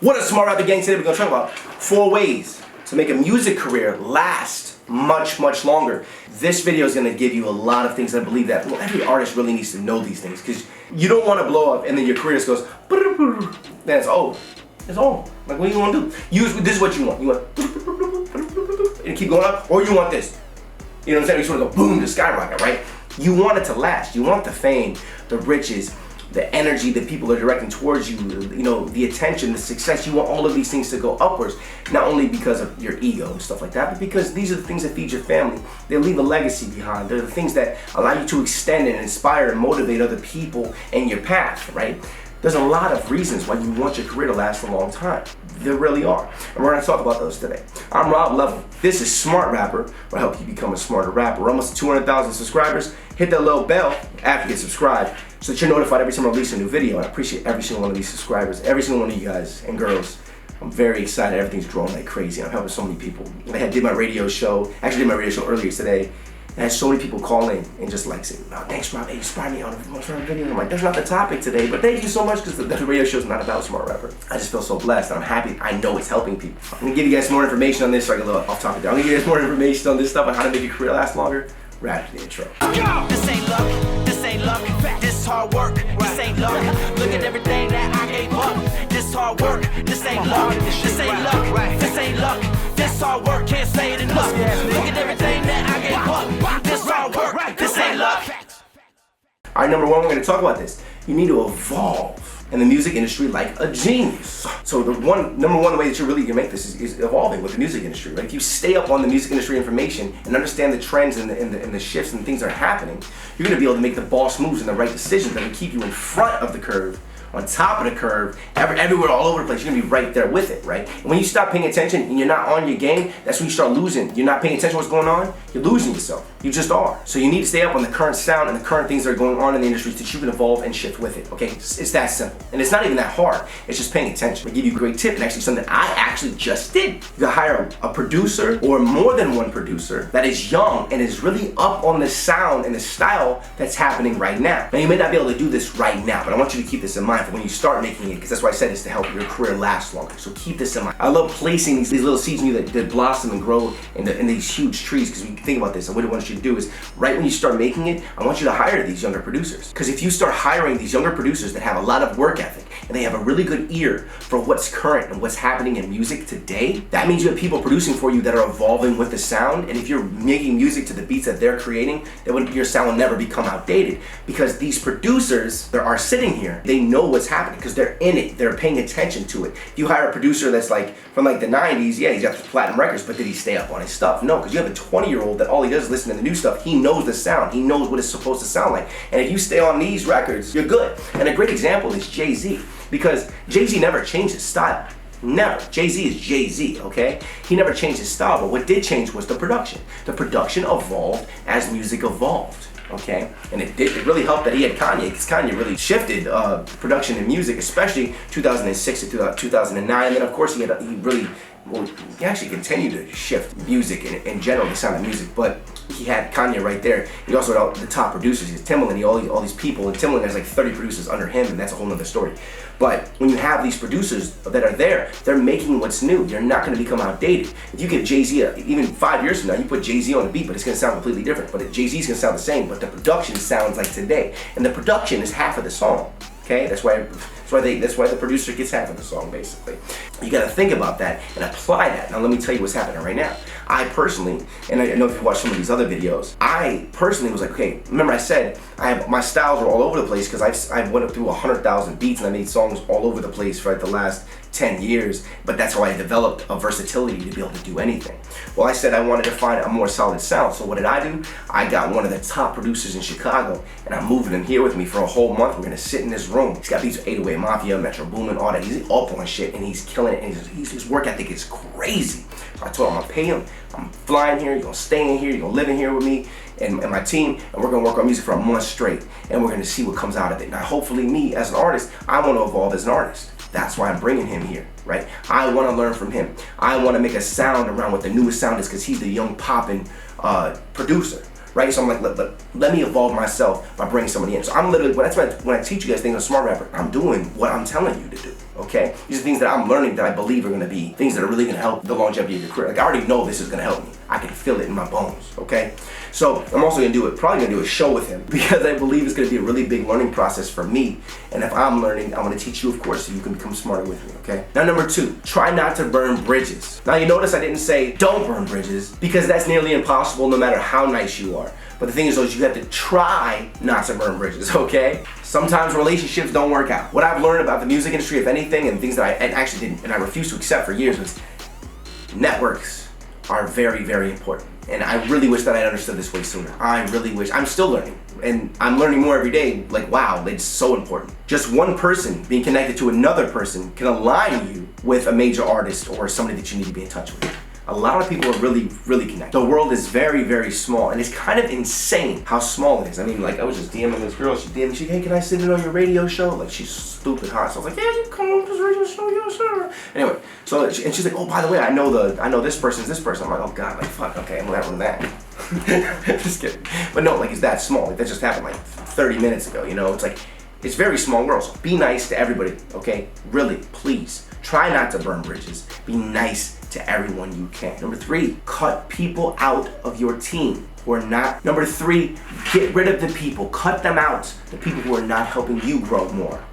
What up, Smart Rapper Gang? Today we're going to talk about 4 ways to make a music career last much longer. This video is going to give you a lot of things. I believe that every artist really needs to know these things, because you don't want to blow up and then your career just goes then it's over. It's over. Like, what do you want to do? This is what you want. You want and keep going up, or you want this. You know what I'm saying? You sort of go boom to skyrocket, right? You want it to last. You want the fame, the riches, the energy that people are directing towards you, you know, the attention, the success. You want all of these things to go upwards, not only because of your ego and stuff like that, but because these are the things that feed your family. They leave a legacy behind. They're the things that allow you to extend and inspire and motivate other people in your path, right? There's a lot of reasons why you want your career to last a long time. There really are. And we're going to talk about those today. I'm Rob Level. This is Smart Rapper, where I help you become a smarter rapper. We're almost 200,000 subscribers. Hit that little bell after you get subscribed so that you're notified every time I release a new video. And I appreciate every single one of these subscribers, every single one of you guys and girls. I'm very excited. Everything's growing like crazy. I'm helping so many people. I did my radio show. Actually did my radio show earlier today. I had so many people call in and just like say, "Oh, thanks, Rob. Hey, inspired me on a video." I'm like, that's not the topic today, but thank you so much, because the radio show is not about Smart Rapper. I just feel so blessed and I'm happy. I know it's helping people. I'm gonna give you guys more information on this. So I get a little off topic there. I'm gonna give you guys more information on this stuff on how to make your career last longer right after the intro. This ain't luck. This ain't luck. This hard work. This ain't luck. Look at everything that I gave up. This hard work. This ain't luck. This ain't luck. This ain't luck. This hard work. Can't say it enough. Look at everything that I gave up. This hard work. This ain't luck. All right, number one, we're going to talk about this. You need to evolve in the music industry like a genius. So the number one way that you're really going to make this is evolving with the music industry, right? If you stay up on the music industry information and understand the trends and the shifts and things that are happening, you're going to be able to make the boss moves and the right decisions that will keep you in front of the curve, on top of the curve, everywhere, all over the place. You're gonna be right there with it, right? And when you stop paying attention and you're not on your game, that's when you start losing. You're not paying attention to what's going on, you're losing yourself. You just are. So you need to stay up on the current sound and the current things that are going on in the industry so that you can evolve and shift with it, okay? It's that simple. And it's not even that hard. It's just paying attention. I'll give you a great tip, and actually something I actually just did. You gotta hire a producer or more than one producer that is young and is really up on the sound and the style that's happening right now. Now, you may not be able to do this right now, but I want you to keep this in mind for when you start making it, because that's why I said it's to help your career last longer. So keep this in mind. I love placing these little seeds in you that blossom and grow in these huge trees, because when you think about this, and what I want you to do is, right when you start making it, I want you to hire these younger producers. Because if you start hiring these younger producers that have a lot of work ethic, and they have a really good ear for what's current and what's happening in music today, that means you have people producing for you that are evolving with the sound. And if you're making music to the beats that they're creating, then your sound will never become outdated, because these producers that are sitting here, they know what's happening because they're in it, they're paying attention to it. If you hire a producer that's like from like the 90s, yeah, he's got the platinum records, but did he stay up on his stuff? No, because you have a 20-year-old that all he does is listen to the new stuff. He knows the sound, he knows what it's supposed to sound like. And if you stay on these records, you're good. And a great example is Jay-Z, because Jay-Z never changed his style. Never. Jay-Z is Jay-Z, okay? He never changed his style, but what did change was the production. The production evolved as music evolved, okay? And it really helped that he had Kanye, because Kanye really shifted production in music, especially 2006 to 2009. And then, of course, he actually continued to shift music in general, the sound of music, but he had Kanye right there. He also had the top producers. He has Timbaland, all these people, and Timbaland has like 30 producers under him, and that's a whole nother story. But when you have these producers that are there, they're making what's new. You're not going to become outdated. If you give Jay-Z, even 5 years from now, you put Jay-Z on the beat, but it's going to sound completely different. But Jay-Z's going to sound the same, but the production sounds like today. And the production is half of the song. Okay, that's why the producer gets half of the song, basically. You got to think about that and apply that. Now, let me tell you what's happening right now. I personally, and I know if you watch some of these other videos, I personally was like, okay, remember I said my styles were all over the place because I went up through 100,000 beats and I made songs all over the place for like the last 10 years, but that's how I developed a versatility to be able to do anything. Well, I said I wanted to find a more solid sound, so what did I do? I got one of the top producers in Chicago, and I'm moving him here with me for a whole month. We're gonna sit in this room. He's got these 808 Mafia, Metro Boomin, all that. He's up on shit, and he's killing it, and his work ethic is crazy. So I told him I'm gonna pay him, I'm flying here, you're gonna stay in here, you're gonna live in here with me and my team, and we're gonna work on music for a month straight, and we're gonna see what comes out of it. Now, hopefully me, as an artist, I wanna evolve as an artist. That's why I'm bringing him here, right? I want to learn from him. I want to make a sound around what the newest sound is, because he's the young poppin' producer, right? So I'm like, let me evolve myself by bringing somebody in. So I'm literally, that's why when I teach you guys things on Smart Rapper, I'm doing what I'm telling you to do. okay? These are things that I'm learning that I believe are gonna be things that are really gonna help the longevity of your career. Like, I already know this is gonna help me. I can feel it in my bones, okay? So I'm also probably gonna do a show with him because I believe it's gonna be a really big learning process for me. And if I'm learning, I'm gonna teach you, of course, so you can become smarter with me, okay? Now, number 2, try not to burn bridges. Now, you notice I didn't say don't burn bridges because that's nearly impossible no matter how nice you are. But the thing is, though, is you have to try not to burn bridges, okay? Sometimes relationships don't work out. What I've learned about the music industry, if anything, and things that I actually didn't, and I refused to accept for years, was networks are very, very important. And I really wish that I understood this way sooner. I really wish. I'm still learning. And I'm learning more every day. Like, wow, it's so important. Just one person being connected to another person can align you with a major artist or somebody that you need to be in touch with. A lot of people are really, really connected. The world is very, very small, and it's kind of insane how small it is. I mean, like, I was just DMing this girl. She DM'd me. She, hey, can I sit in on your radio show? Like, she's stupid hot. So I was like, yeah, you come on this radio show, yeah, sure. Anyway, so and she's like, oh, by the way, I know this person's this person. I'm like, oh God, like, fuck, okay, I'm gonna that. Just kidding. But no, like, it's that small. Like, that just happened like 30 minutes ago. You know, it's like, it's very small world. So be nice to everybody, okay? Really, please. Try not to burn bridges. Be nice to everyone you can. Number 3, cut people out of your team who are not. Number 3, get rid of the people. Cut them out. The people who are not helping you grow more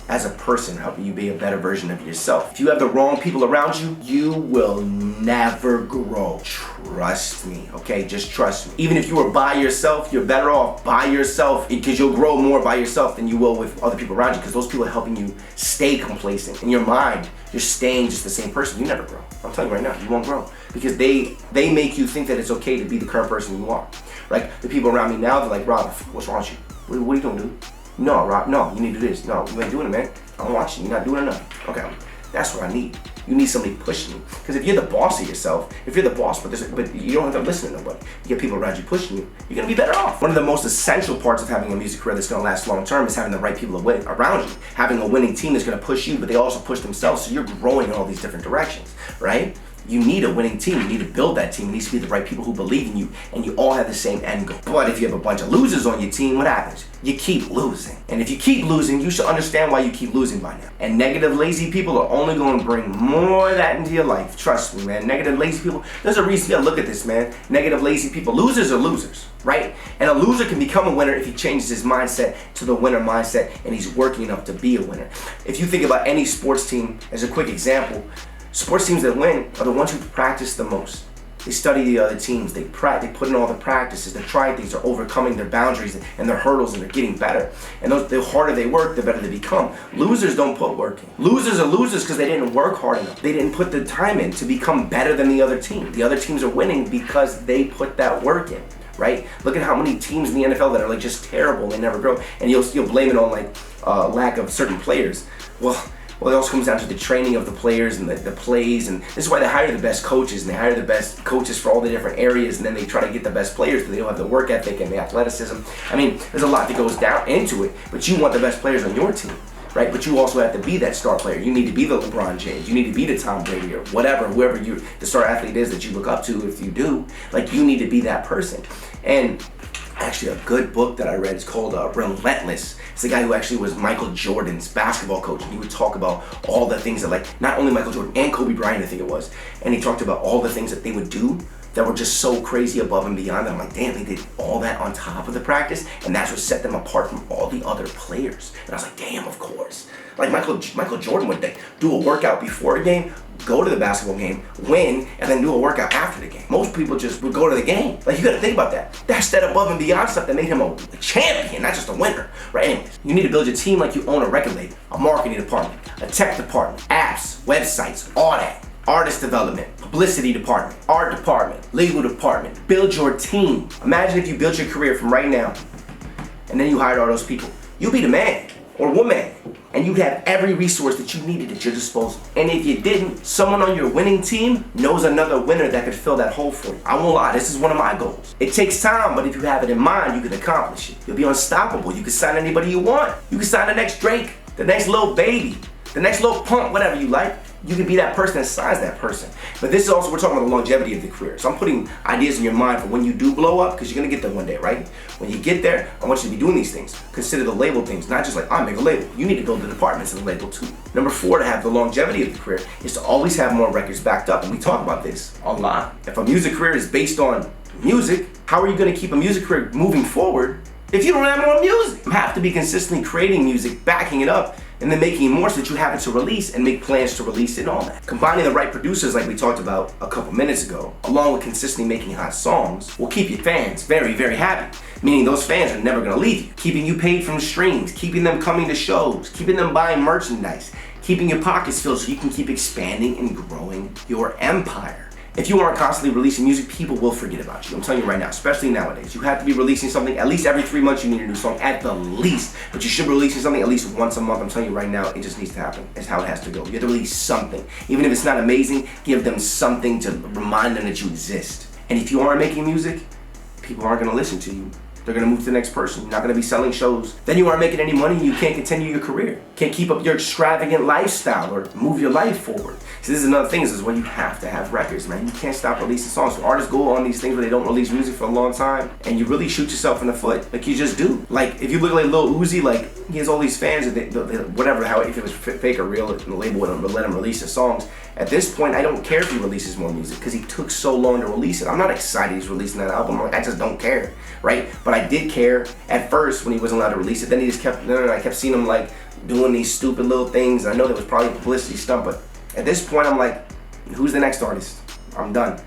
as a person, helping you be a better version of yourself. If you have the wrong people around you, you will never grow. Trust me, okay? Just trust me. Even if you are by yourself, you're better off by yourself because you'll grow more by yourself than you will with other people around you because those people are helping you stay complacent. In your mind, you're staying just the same person. You never grow. I'm telling you right now, you won't grow because they make you think that it's okay to be the current person you are. Like, the people around me now, they're like, Rob, what's wrong with you? What are you doing, dude? No, Rob, no, you need to do this. No, you ain't doing it, man. I don't want you. You're not doing enough. Okay, that's what I need. You need somebody pushing you. Because if you're the boss of yourself, if you're the boss, but you don't have to listen to nobody, you get people around you pushing you, you're going to be better off. One of the most essential parts of having a music career that's going to last long term is having the right people around you. Having a winning team that's going to push you, but they also push themselves, so you're growing in all these different directions, right? You need a winning team. You need to build that team. It needs to be the right people who believe in you, and you all have the same end goal. But if you have a bunch of losers on your team, what happens? You keep losing. And if you keep losing, you should understand why you keep losing by now. And negative, lazy people are only going to bring more of that into your life. Trust me, man. Negative, lazy people, there's a reason you gotta look at this, man. Negative, lazy people, losers are losers, right? And a loser can become a winner if he changes his mindset to the winner mindset and he's working up to be a winner. If you think about any sports team, as a quick example, sports teams that win are the ones who practice the most. They study the other teams, they put in all the practices, they're trying things, they're overcoming their boundaries and their hurdles, and they're getting better. And the harder they work, the better they become. Losers don't put work in. Losers are losers because they didn't work hard enough. They didn't put the time in to become better than the other team. The other teams are winning because they put that work in, right? Look at how many teams in the NFL that are like just terrible, they never grow. And you'll blame it on like lack of certain players. Well, it also comes down to the training of the players and the plays, and this is why they hire the best coaches, and they hire the best coaches for all the different areas, and then they try to get the best players because they don't have the work ethic and the athleticism. I mean, there's a lot that goes down into it, but you want the best players on your team, right? But you also have to be that star player. You need to be the LeBron James. You need to be the Tom Brady or whatever, whoever the star athlete is that you look up to. If you do, like, you need to be that person. And actually, a good book that I read is called Relentless. It's the guy who actually was Michael Jordan's basketball coach, and he would talk about all the things that, like, not only Michael Jordan and Kobe Bryant, I think it was, and he talked about all the things that they would do that were just so crazy above and beyond that I'm like, damn, they did all that on top of the practice, and that's what set them apart from all the other players. And I was like, damn, of course. Like, Michael Jordan would do a workout before a game, go to the basketball game, win, and then do a workout after the game. Most people just would go to the game. Like, you gotta think about that. That's that above and beyond stuff that made him a champion, not just a winner, right? Anyways, you need to build your team like you own a record label, a marketing department, a tech department, apps, websites, all that. Artist development, publicity department, art department, legal department. Build your team. Imagine if you built your career from right now, and then you hired all those people. You'd be the man or woman, and you'd have every resource that you needed at your disposal. And if you didn't, someone on your winning team knows another winner that could fill that hole for you. I won't lie, this is one of my goals. It takes time, but if you have it in mind, you can accomplish it. You'll be unstoppable. You can sign anybody you want. You can sign the next Drake, the next Lil Baby, the next Lil Pump, whatever you like. you can be that person that signs that person. But this is also, we're talking about the longevity of the career. So I'm putting ideas in your mind for when you do blow up, because you're gonna get there one day, right? When you get there, I want you to be doing these things. Consider the label things, not just like, I make a label. You need to build the departments of the label too. Number 4, to have the longevity of the career, is to always have more records backed up. And we talk about this a lot. If a music career is based on music, how are you gonna keep a music career moving forward if you don't have more music? You have to be consistently creating music, backing it up, and then making it more so that you have it to release and make plans to release it and all that. Combining the right producers like we talked about a couple minutes ago, along with consistently making hot songs, will keep your fans very, very happy. Meaning those fans are never gonna leave you. Keeping you paid from streams, keeping them coming to shows, keeping them buying merchandise, keeping your pockets filled so you can keep expanding and growing your empire. If you aren't constantly releasing music, people will forget about you. I'm telling you right now, especially nowadays. You have to be releasing something at least every 3 months. You need a new song at the least, but you should be releasing something at least once a month. I'm telling you right now, it just needs to happen. It's how it has to go. You have to release something. Even if it's not amazing, give them something to remind them that you exist. And if you aren't making music, people aren't gonna listen to you. They're gonna move to the next person. You're not gonna be selling shows. Then you aren't making any money and you can't continue your career. Can't keep up your extravagant lifestyle or move your life forward. So this is another thing, this is when you have to have records, man. You can't stop releasing songs. So artists go on these things where they don't release music for a long time and you really shoot yourself in the foot. Like you just do. Like if you look like Lil Uzi, like he has all these fans, and whatever, how if it was fake or real, the label wouldn't let him release his songs. At this point, I don't care if he releases more music because he took so long to release it. I'm not excited he's releasing that album. Like, I just don't care, right? But I did care at first when he wasn't allowed to release it. Then he just kept, I kept seeing him like doing these stupid little things. I know that was probably a publicity stunt, but at this point, I'm like, who's the next artist? I'm done.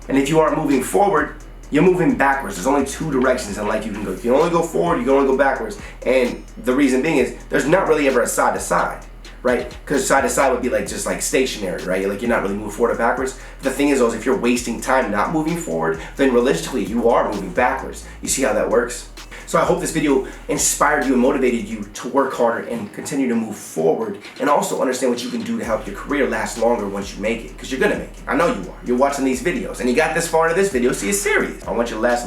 And if you aren't moving forward, you're moving backwards. There's only 2 directions in life you can go. You can only go forward, you can only go backwards. And the reason being is there's not really ever a side to side, right? Because side to side would be like just like stationary, right? Like you're not really moving forward or backwards. The thing is though, if you're wasting time not moving forward, then realistically you are moving backwards. You see how that works? So I hope this video inspired you and motivated you to work harder and continue to move forward, and also understand what you can do to help your career last longer once you make it, because you're gonna make it. I know you are. You're watching these videos and you got this far into this video, so you're serious. I want you to last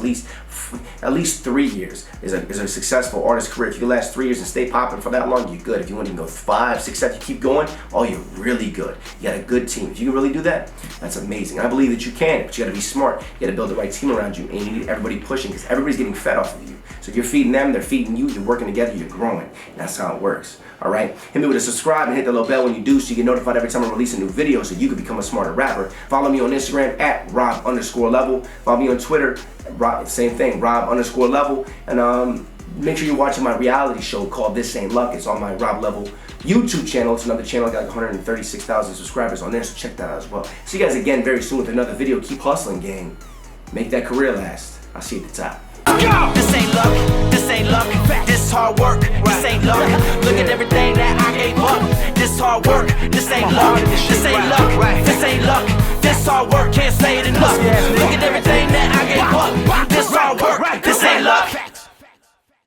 at least 3 years is a successful artist career. If you can last 3 years and stay popping for that long, you're good. If you want to go 5, 6, 7, you keep going, oh, you're really good. You got a good team. If you can really do that, that's amazing. I believe that you can, but you gotta be smart. You gotta build the right team around you, and you need everybody pushing, because everybody's getting fed off of you. So if you're feeding them, they're feeding you, you're working together, you're growing. And that's how it works. All right? Hit me with a subscribe and hit the little bell when you do so you get notified every time I release a new video so you can become a smarter rapper. Follow me on Instagram at Rob_level. Follow me on Twitter, same thing, Rob_level. And make sure you're watching my reality show called This Ain't Luck. It's on my Rob Level YouTube channel. It's another channel. I got like 136,000 subscribers on there, so check that out as well. See you guys again very soon with another video. Keep hustling, gang. Make that career last. I'll see you at the top. This ain't luck, this ain't luck, this hard work, this ain't luck. Look at everything that I gave up. This hard work, this ain't luck, this ain't luck, this ain't luck, this hard work, can't say it enough.